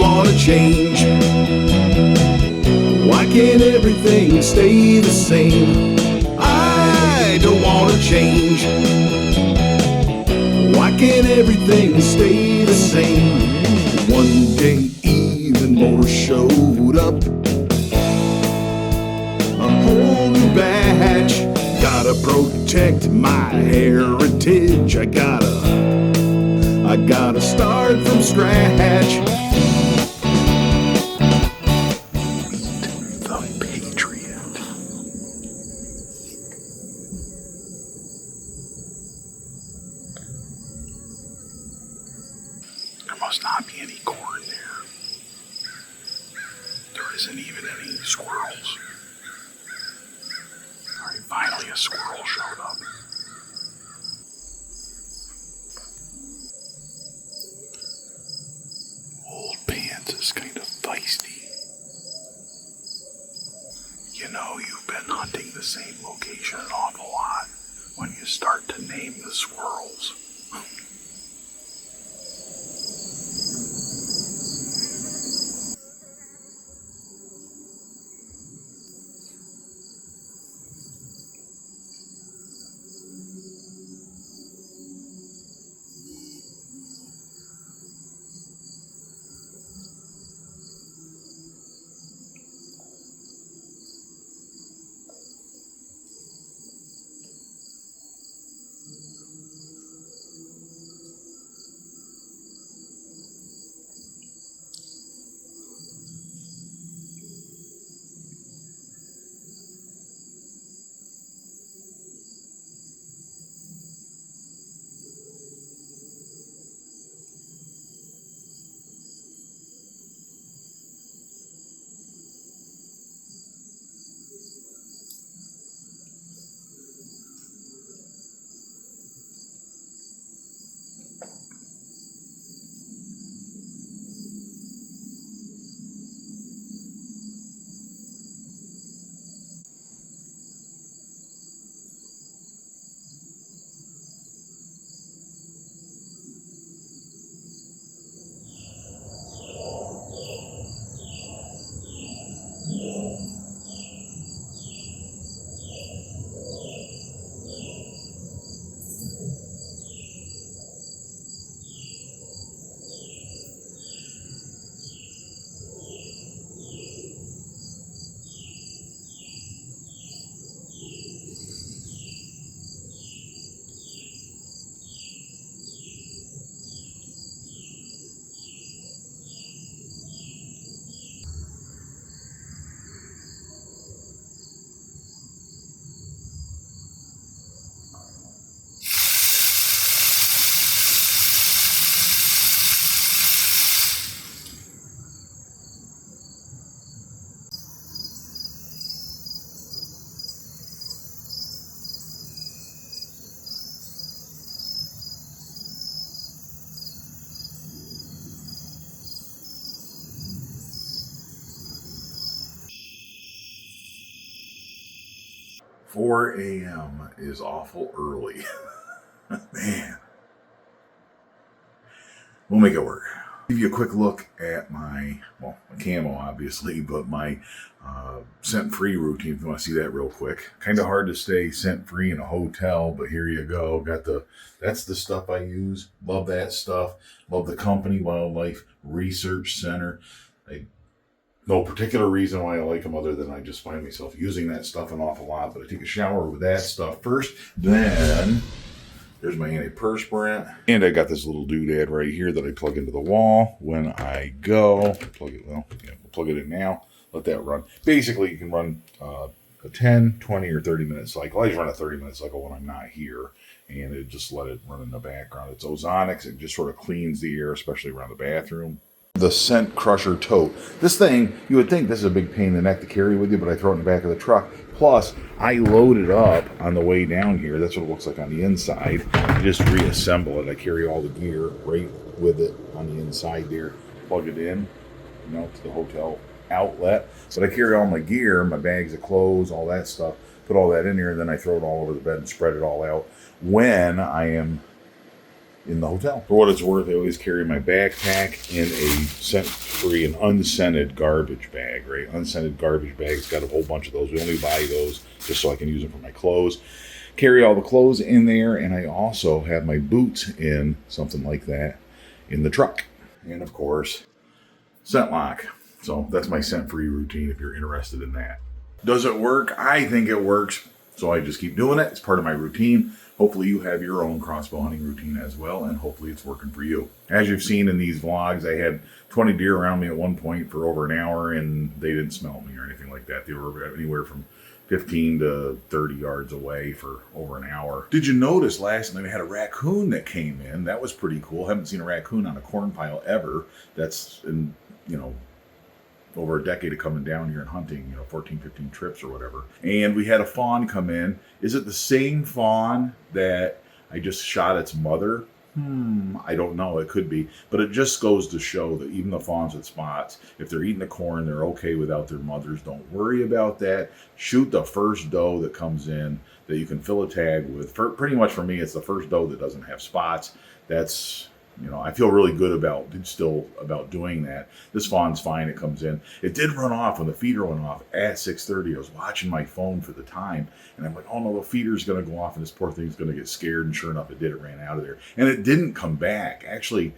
want to change. Why can't everything stay the same? I don't want to change. Why can't everything stay the same? One day even more showed up, a whole new batch. Gotta protect my heritage. I gotta start from scratch. Meet the Patriot. There must not be any corn there. There isn't even any squirrels. Alright, finally a squirrel showed up. Old Pants is kind of feisty. You know, you've been hunting the same location an awful lot when you start to name the squirrels. "4 a.m. is awful early." Man. We'll make it work. Give you a quick look at my camo, obviously, but my scent-free routine, if you want to see that real quick. Kind of hard to stay scent-free in a hotel, but here you go. That's the stuff I use. Love that stuff. Love the company, Wildlife Research Center. No particular reason why I like them other than I just find myself using that stuff an awful lot. But I take a shower with that stuff first. Then there's my antiperspirant. And I got this little doodad right here that I plug into the wall when I go. We'll plug it in now. Let that run. Basically, you can run a 10, 20, or 30-minute cycle. I just run a 30-minute cycle when I'm not here. And it just let it run in the background. It's ozonics. It just sort of cleans the air, especially around the bathroom. The Scent Crusher Tote. This thing, you would think this is a big pain in the neck to carry with you, but I throw it in the back of the truck. Plus, I load it up on the way down here. That's what it looks like on the inside. I just reassemble it. I carry all the gear right with it on the inside there. Plug it in, to the hotel outlet. But I carry all my gear, my bags of clothes, all that stuff. Put all that in here, and then I throw it all over the bed and spread it all out when I am in the hotel. For what it's worth, I always carry my backpack in a scent-free and unscented garbage bag, right? Unscented garbage bags, got a whole bunch of those. We only buy those just so I can use them for my clothes. Carry all the clothes in there, and I also have my boots in something like that in the truck. And of course, scent lock. So that's my scent-free routine if you're interested in that. Does it work? I think it works. So I just keep doing it. It's part of my routine. Hopefully you have your own crossbow hunting routine as well, and hopefully it's working for you. As you've seen in these vlogs, I had 20 deer around me at one point for over an hour, and they didn't smell me or anything like that. They were anywhere from 15 to 30 yards away for over an hour. Did you notice last night I had a raccoon that came in? That was pretty cool. Haven't seen a raccoon on a corn pile ever. That's in, over a decade of coming down here and hunting, 14, 15 trips or whatever. And we had a fawn come in. Is it the same fawn that I just shot its mother? I don't know. It could be. But it just goes to show that even the fawns with spots, if they're eating the corn, they're okay without their mothers. Don't worry about that. Shoot the first doe that comes in that you can fill a tag with. Pretty much for me, it's the first doe that doesn't have spots. That's... I feel really good about doing that. This fawn's fine. It comes in. It did run off when the feeder went off at 6:30. I was watching my phone for the time, and I'm like, oh no, the feeder's going to go off, and this poor thing's going to get scared. And sure enough, it did. It ran out of there, and it didn't come back. Actually,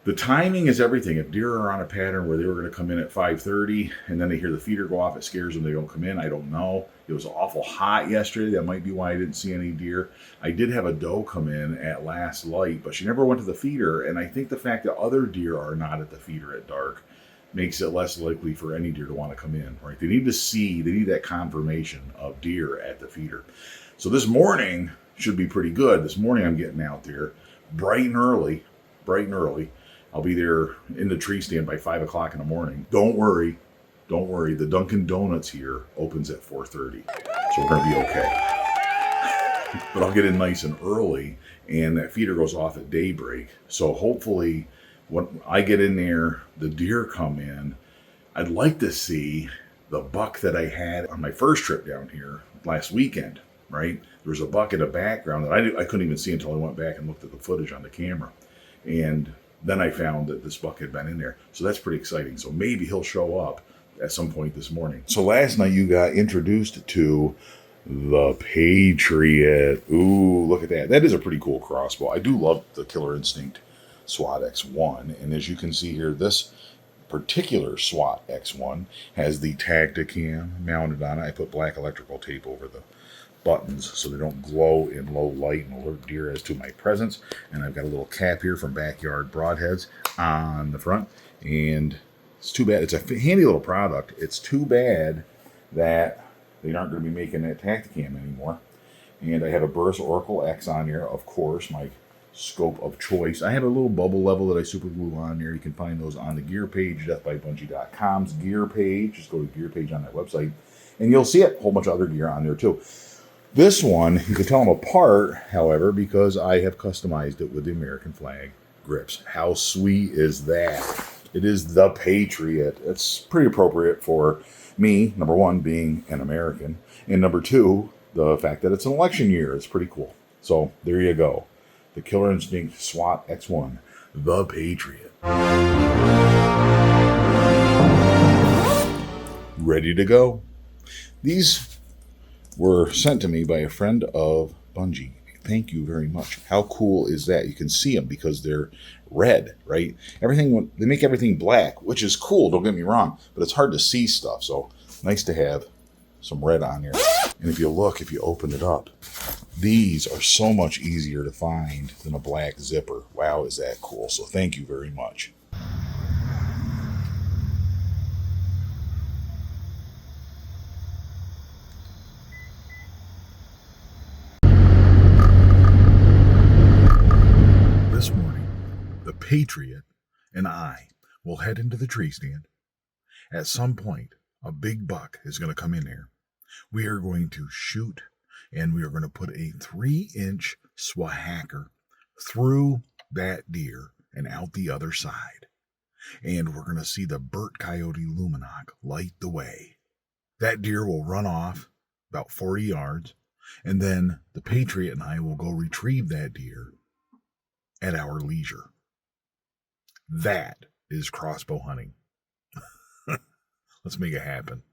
the timing is everything. If deer are on a pattern where they were going to come in at 5:30, and then they hear the feeder go off, it scares them. They don't come in. I don't know. It was awful hot yesterday. That might be why I didn't see any deer. I did have a doe come in at last light, but she never went to the feeder. And I think the fact that other deer are not at the feeder at dark makes it less likely for any deer to want to come in, right? They need that confirmation of deer at the feeder. So this morning should be pretty good. This morning I'm getting out there bright and early. I'll be there in the tree stand by 5 o'clock in the morning. Don't worry. The Dunkin' Donuts here opens at 4:30. So we're going to be okay. But I'll get in nice and early, and that feeder goes off at daybreak. So hopefully when I get in there, the deer come in. I'd like to see the buck that I had on my first trip down here last weekend, right? There was a buck in the background that I couldn't even see until I went back and looked at the footage on the camera. And then I found that this buck had been in there. So that's pretty exciting. So maybe he'll show up at some point this morning. So last night you got introduced to the Patriot. Ooh, look at that. That is a pretty cool crossbow. I do love the Killer Instinct SWAT X1. And as you can see here, this particular SWAT X1 has the Tacticam mounted on it. I put black electrical tape over the buttons so they don't glow in low light and alert deer as to my presence. And I've got a little cap here from Backyard Broadheads on the front. And it's too bad. It's a handy little product. It's too bad that they aren't going to be making that Tacticam anymore. And I have a Burris Oracle X on here, of course, my scope of choice. I have a little bubble level that I super glue on there. You can find those on the gear page, deathbybunjie.com's gear page. Just go to the gear page on that website, and you'll see it. A whole bunch of other gear on there, too. This one, you can tell them apart, however, because I have customized it with the American flag grips. How sweet is that? It is the Patriot. It's pretty appropriate for me, number one, being an American, and number two, the fact that it's an election year. It's pretty cool. So there you go. The Killer Instinct SWAT X1, the Patriot. Ready to go. These were sent to me by a friend of Bunjie. Thank you very much. How cool is that? You can see them because they're red, right? Everything, they make everything black, which is cool, don't get me wrong, but it's hard to see stuff, so nice to have some red on here. And if you open it up, these are so much easier to find than a black zipper. Wow, is that cool? So thank you very much. This morning, the Patriot and I will head into the tree stand. At some point, a big buck is going to come in here. We are going to shoot, and we are going to put a 3-inch Swhacker through that deer and out the other side. And we're going to see the Burt Coyote Luminoc light the way. That deer will run off about 40 yards, and then the Patriot and I will go retrieve that deer at our leisure. That is crossbow hunting. Let's make it happen.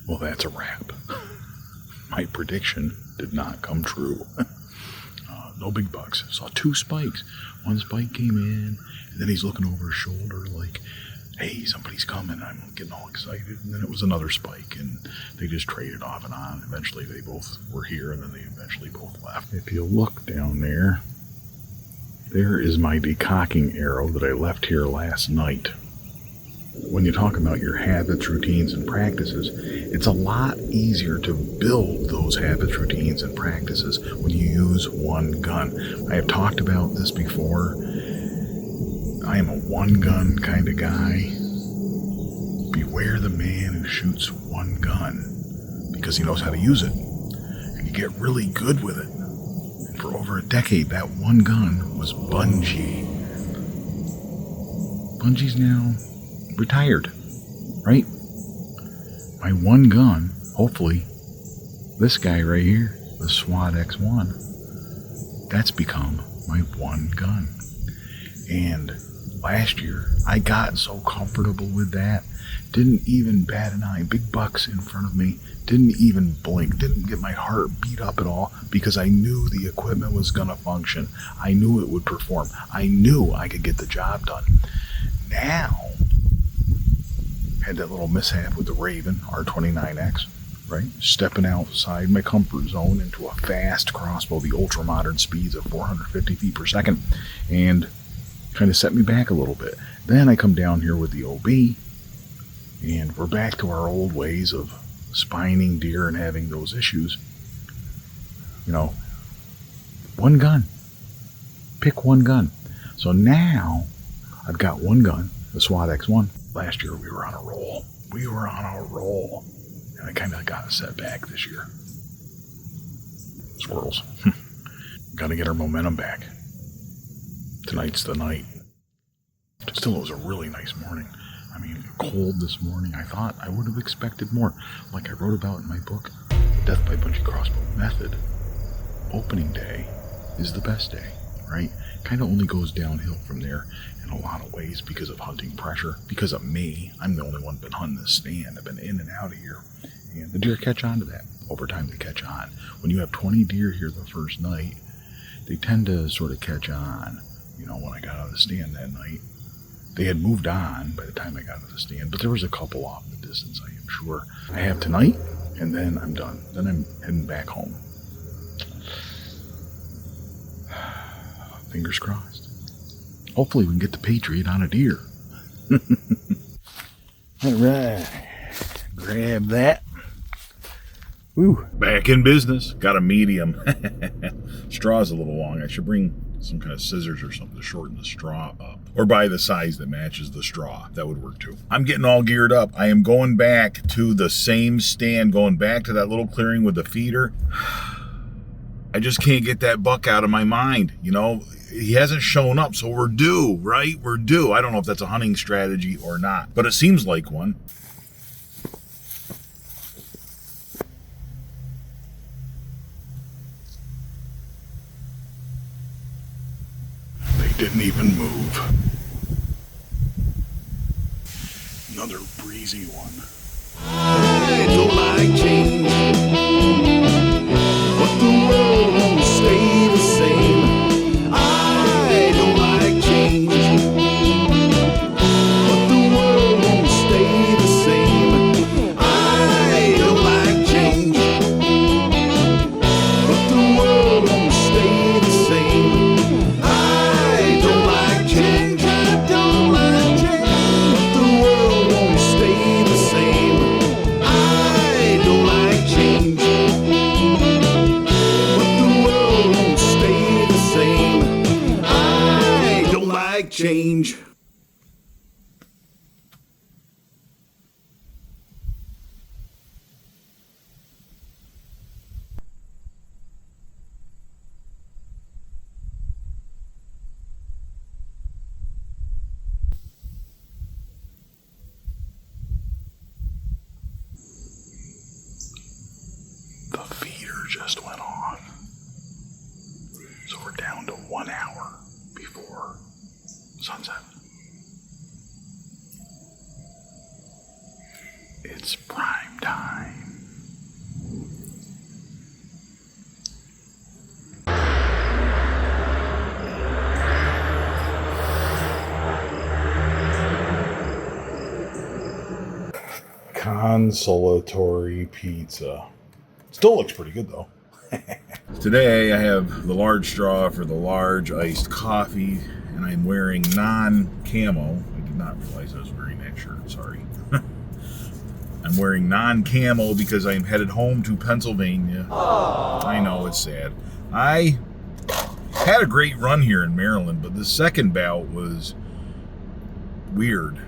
Well, that's a wrap. My prediction did not come true. No big bucks. Saw 2 spikes. One spike came in, and then he's looking over his shoulder like, hey, somebody's coming. I'm getting all excited. And then it was another spike, and they just traded off and on. Eventually, they both were here, and then they eventually both left. If you look down there, there is my decocking arrow that I left here last night. When you talk about your habits, routines, and practices, it's a lot easier to build those habits, routines, and practices when you use one gun. I have talked about this before. I am a one-gun kind of guy. Beware the man who shoots one gun, because he knows how to use it. And you get really good with it. And for over a decade, that one gun was Bunjie. Bunjie's now retired, right? My one gun, hopefully, this guy right here, the SWAT X1, that's become my one gun. And last year, I got so comfortable with that, didn't even bat an eye, big bucks in front of me, didn't even blink, didn't get my heart beat up at all, because I knew the equipment was going to function. I knew it would perform. I knew I could get the job done. Now, had that little mishap with the Raven R29X, right? Stepping outside my comfort zone into a fast crossbow, the ultra modern speeds of 450 feet per second, and kind of set me back a little bit. Then I come down here with the OB, and we're back to our old ways of spining deer and having those issues. You know, one gun. Pick one gun. So now I've got one gun, the SWAT X1. Last year we were on a roll. We were on a roll. And I kind of got set back this year. Squirrels. Got to get our momentum back. Tonight's the night. Still, it was a really nice morning. I mean, cold this morning. I thought I would have expected more. Like I wrote about in my book, Death by Bunjie Crossbow Method, opening day is the best day, right? Kind of only goes downhill from there in a lot of ways because of hunting pressure, because of me. I'm the only one been hunting this stand. I've been in and out of here, and the deer catch on to that. Over time, they catch on. When you have 20 deer here the first night, they tend to sort of catch on. You know, when I got out of the stand that night, they had moved on by the time I got out of the stand, but there was a couple off in the distance, I am sure. I have tonight, and then I'm done. Then I'm heading back home. Fingers crossed. Hopefully we can get the Patriot on a deer. All right. Grab that. Woo. Back in business. Got a medium. Straw's a little long. I should bring some kind of scissors or something to shorten the straw up. Or buy the size that matches the straw. That would work too. I'm getting all geared up. I am going back to the same stand, going back to that little clearing with the feeder. I just can't get that buck out of my mind. You know, he hasn't shown up, so we're due, right? We're due. I don't know if that's a hunting strategy or not, but it seems like one. They didn't even move. Another breezy one. I don't like change, but the world won't stay the same. I don't like change, but the world won't stay the same. I don't like change, but the world won't stay the same. I don't like change, I don't like change, but the world won't stay the same. I don't like change, but the world won't stay the same. I don't like change. The feeder just went off. So we're down to 1 hour before sunset. It's prime time. Consolatory pizza. Still looks pretty good though. Today I have the large straw for the large iced coffee, and I'm wearing non-camo. I did not realize I was wearing that shirt, sorry. I'm wearing non-camo because I'm headed home to Pennsylvania. Aww. I know, it's sad. I had a great run here in Maryland, but the second bout was weird.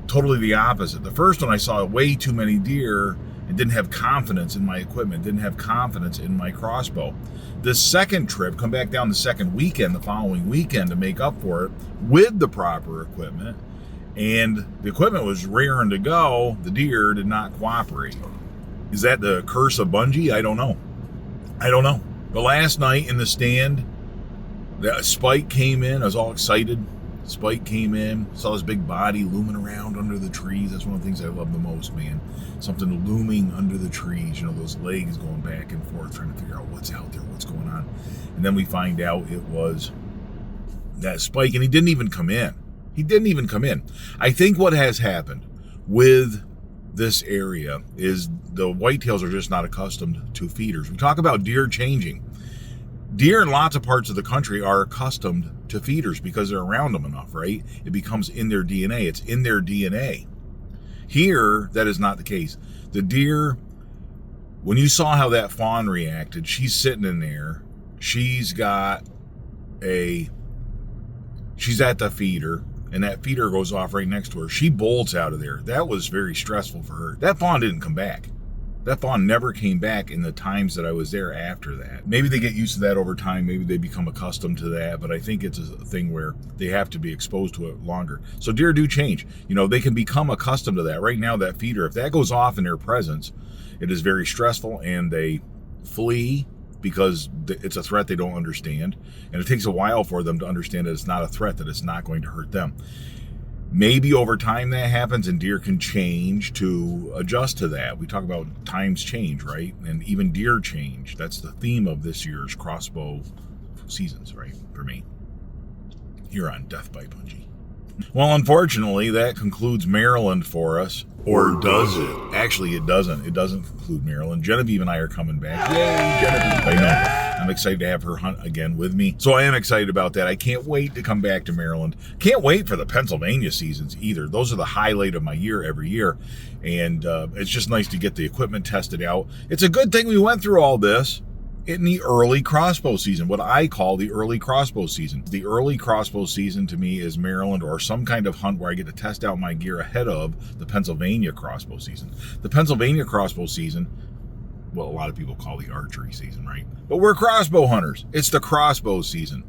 Totally the opposite. The first one I saw way too many deer and didn't have confidence in my equipment, didn't have confidence in my crossbow. This second trip, come back down the second weekend, the following weekend to make up for it with the proper equipment, and the equipment was raring to go. The deer did not cooperate. Is that the curse of Bunjie? I don't know. But last night in the stand, the Spike came in. I was all excited. Spike came in, saw his big body looming around under the trees. That's one of the things I love the most, man. Something looming under the trees, those legs going back and forth, trying to figure out what's out there, what's going on. And then we find out it was that Spike, and he didn't even come in. I think what has happened with this area is the whitetails are just not accustomed to feeders. We talk about deer changing. Deer in lots of parts of the country are accustomed to feeders because they're around them enough, right? It becomes in their DNA. It's in their DNA. Here, that is not the case. The deer, when you saw how that fawn reacted, she's sitting in there. She's at the feeder, and that feeder goes off right next to her. She bolts out of there. That was very stressful for her. That fawn didn't come back. That fawn never came back in the times that I was there after that. Maybe they get used to that over time. Maybe they become accustomed to that. But I think it's a thing where they have to be exposed to it longer. So deer do change. They can become accustomed to that. Right now, that feeder, if that goes off in their presence, it is very stressful, and they flee because it's a threat they don't understand. And it takes a while for them to understand that it's not a threat, that it's not going to hurt them. Maybe over time that happens and deer can change to adjust to that. We talk about times change, right? And even deer change. That's the theme of this year's Crossbow Seasons, right? For me, here on Death by Bunjie. Well, unfortunately, that concludes Maryland for us. Or does it? Actually, it doesn't. It doesn't conclude Maryland. Genevieve and I are coming back. Yay, Genevieve. I know. I'm excited to have her hunt again with me. So I am excited about that. I can't wait to come back to Maryland. Can't wait for the Pennsylvania seasons either. Those are the highlight of my year every year. And it's just nice to get the equipment tested out. It's a good thing we went through all this in the early crossbow season, what I call the early crossbow season. The early crossbow season to me is Maryland, or some kind of hunt where I get to test out my gear ahead of the Pennsylvania crossbow season. The Pennsylvania crossbow season, well, a lot of people call the archery season, right? But we're crossbow hunters. It's the crossbow season.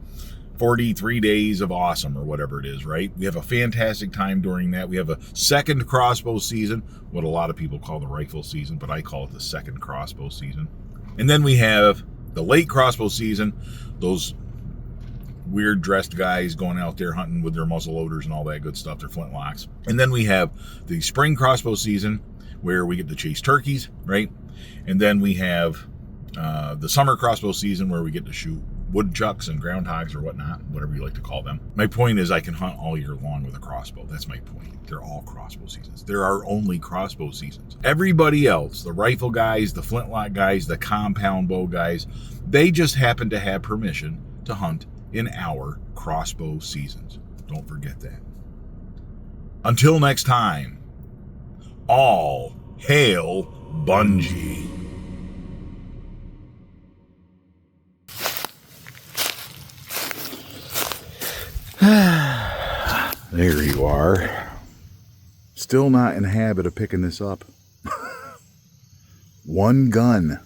43 days of awesome, or whatever it is, right? We have a fantastic time during that. We have a second crossbow season, what a lot of people call the rifle season, but I call it the second crossbow season. And then we have the late crossbow season, those weird dressed guys going out there hunting with their muzzle loaders and all that good stuff, their flintlocks. And then we have the spring crossbow season where we get to chase turkeys, right? And then we have the summer crossbow season where we get to shoot woodchucks and groundhogs or whatnot, whatever you like to call them. My point is I can hunt all year long with a crossbow. That's my point. They're all crossbow seasons. There are only crossbow seasons. Everybody else, the rifle guys, the flintlock guys, the compound bow guys, they just happen to have permission to hunt in our crossbow seasons. Don't forget that. Until next time, all hail Bunjie. There you are. Still not in the habit of picking this up. One gun.